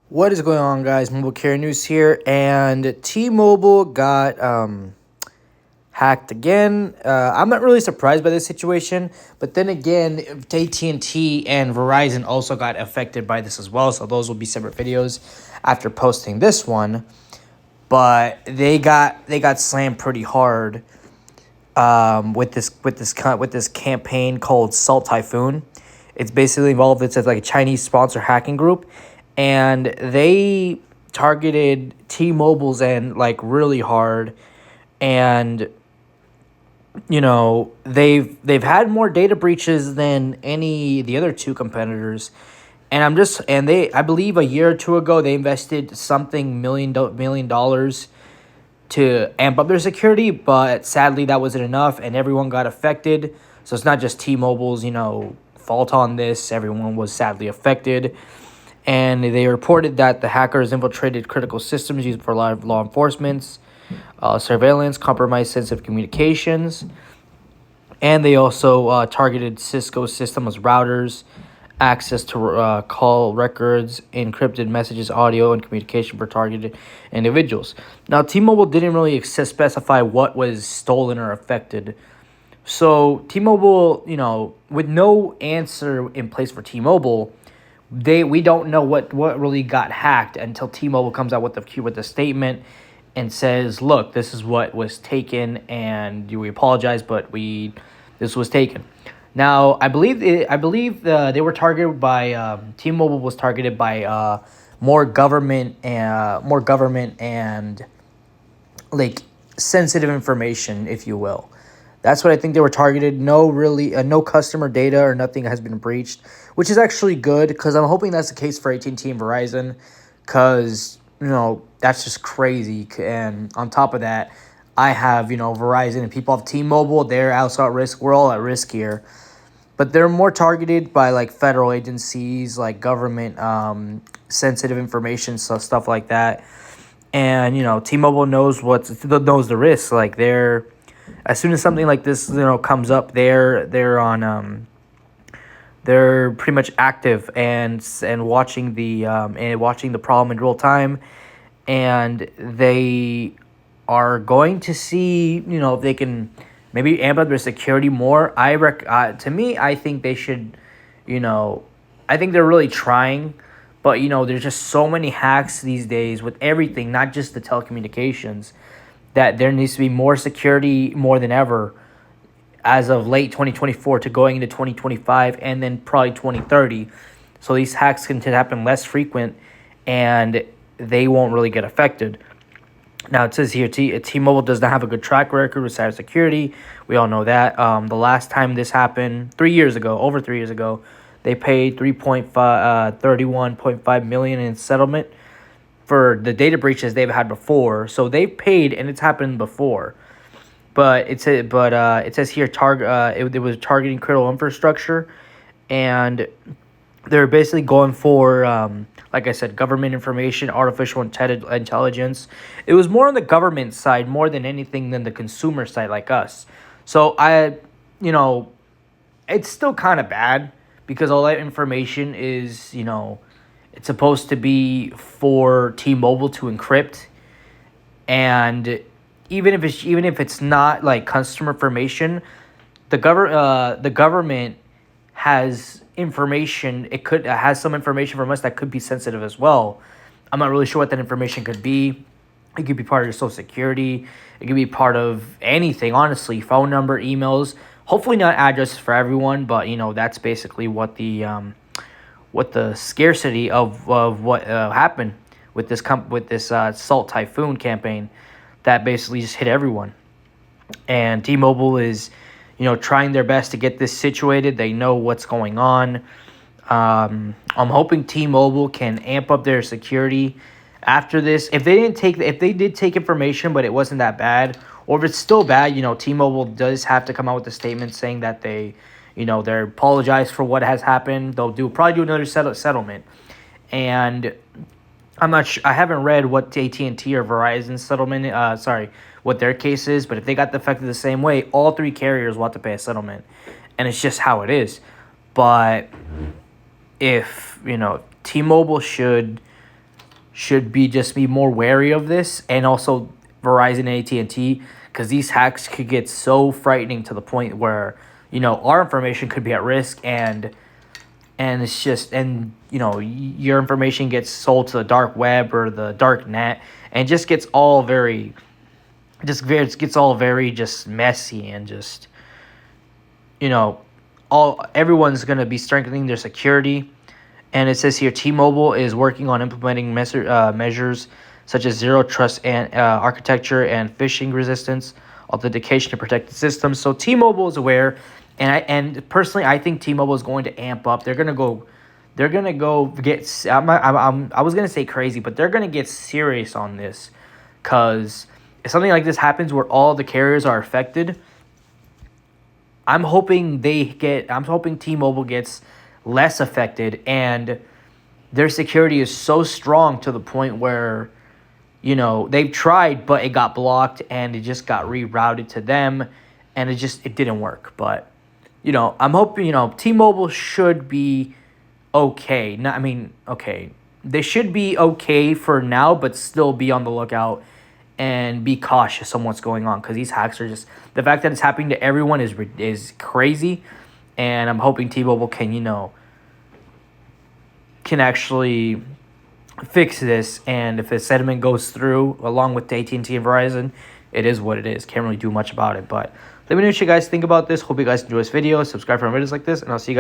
What is going on, guys? MobileCarrierNews here, and T-Mobile got hacked again. I'm not really surprised by this situation, but then again, AT&T and Verizon also got affected by this as well. So those will be separate videos after posting this one. But they got slammed pretty hard with this campaign called Salt Typhoon. It's basically involved. It's like a Chinese sponsor hacking group, and they targeted T-Mobile's end like really hard, and they've had more data breaches than any of the other two competitors. And I believe a year or two ago they invested something million dollars to amp up their security, but sadly that wasn't enough and everyone got affected. So it's not just T-Mobile's, fault on this. Everyone was sadly affected. And they reported that the hackers infiltrated critical systems used for law enforcement, surveillance, compromised sensitive communications, and they also targeted Cisco systems routers, access to call records, encrypted messages, audio, and communication for targeted individuals. Now, T-Mobile didn't really specify what was stolen or affected. So T-Mobile, with no answer in place for T-Mobile, we don't know what really got hacked until T-Mobile comes out with the statement and says, "Look, this is what was taken, and we apologize, but this was taken." Now, I believe they were targeted by T-Mobile was targeted by more government and like sensitive information, if you will. That's what I think they were targeted. No customer data or nothing has been breached, which is actually good because I'm hoping that's the case for AT&T and Verizon, because that's just crazy. And on top of that, I have Verizon and people have T-Mobile. They're also at risk. We're all at risk here, but they're more targeted by like federal agencies, like government sensitive information, stuff like that. And T-Mobile knows knows the risks. Like as soon as something like this comes up, they're on they're pretty much active and watching the problem in real time, and they are going to see if they can maybe amp up their security more. To me, I think they should, I think they're really trying, but there's just so many hacks these days with everything, not just the telecommunications, that there needs to be more security more than ever as of late 2024 to going into 2025 and then probably 2030. So these hacks can happen less frequent and they won't really get affected. Now, it says here, T-Mobile does not have a good track record with cybersecurity. We all know that. The last time this happened, over 3 years ago, they paid $31.5 million in settlement for the data breaches they've had before. So they've paid, and it's happened before. But it says here it was targeting critical infrastructure, and they're basically going for like I said, government information, artificial intelligence. It was more on the government side more than anything than the consumer side like us. So it's still kind of bad because all that information is it's supposed to be for T-Mobile to encrypt, and even if it's not like customer information, the government has information. It has some information from us that could be sensitive as well. I'm not really sure what that information could be. It could be part of your social security. It could be part of anything, honestly. Phone number, emails. Hopefully not addresses for everyone, but that's basically what the scarcity of what happened with this Salt Typhoon campaign that basically just hit everyone. And T-Mobile is trying their best to get this situated. They know what's going on. I'm hoping T-Mobile can amp up their security after this. If they did take information, but it wasn't that bad, or if it's still bad, T-Mobile does have to come out with a statement saying that they apologize for what has happened. They'll probably do another settlement. And I'm not sure. I haven't read what AT&T or Verizon settlement. What their case is. But if they got affected the same way, all three carriers will have to pay a settlement, and it's just how it is. But if T-Mobile should should be more wary of this, and also Verizon and AT&T, because these hacks could get so frightening to the point where, our information could be at risk, and it's just, and your information gets sold to the dark web or the dark net, and just gets all very just messy, and just, everyone's going to be strengthening their security. And it says here, T-Mobile is working on implementing measures such as zero trust and architecture and phishing resistance authentication to protect the system. So T-Mobile is aware, and personally, I think T-Mobile is going to amp up. They're gonna go get. I was gonna say crazy, but they're gonna get serious on this, because if something like this happens where all the carriers are affected, I'm hoping T-Mobile gets less affected, and their security is so strong to the point where, they've tried, but it got blocked, and it just got rerouted to them, and it didn't work. But, I'm hoping, T-Mobile should be okay. Okay. They should be okay for now, but still be on the lookout and be cautious on what's going on, because these hacks are just, the fact that it's happening to everyone is crazy. And I'm hoping T-Mobile can actually fix this. And if the settlement goes through along with AT&T and Verizon, it is what it is. Can't really do much about it. But let me know what you guys think about this. Hope you guys enjoy this video. Subscribe for more videos like this, and I'll see you guys.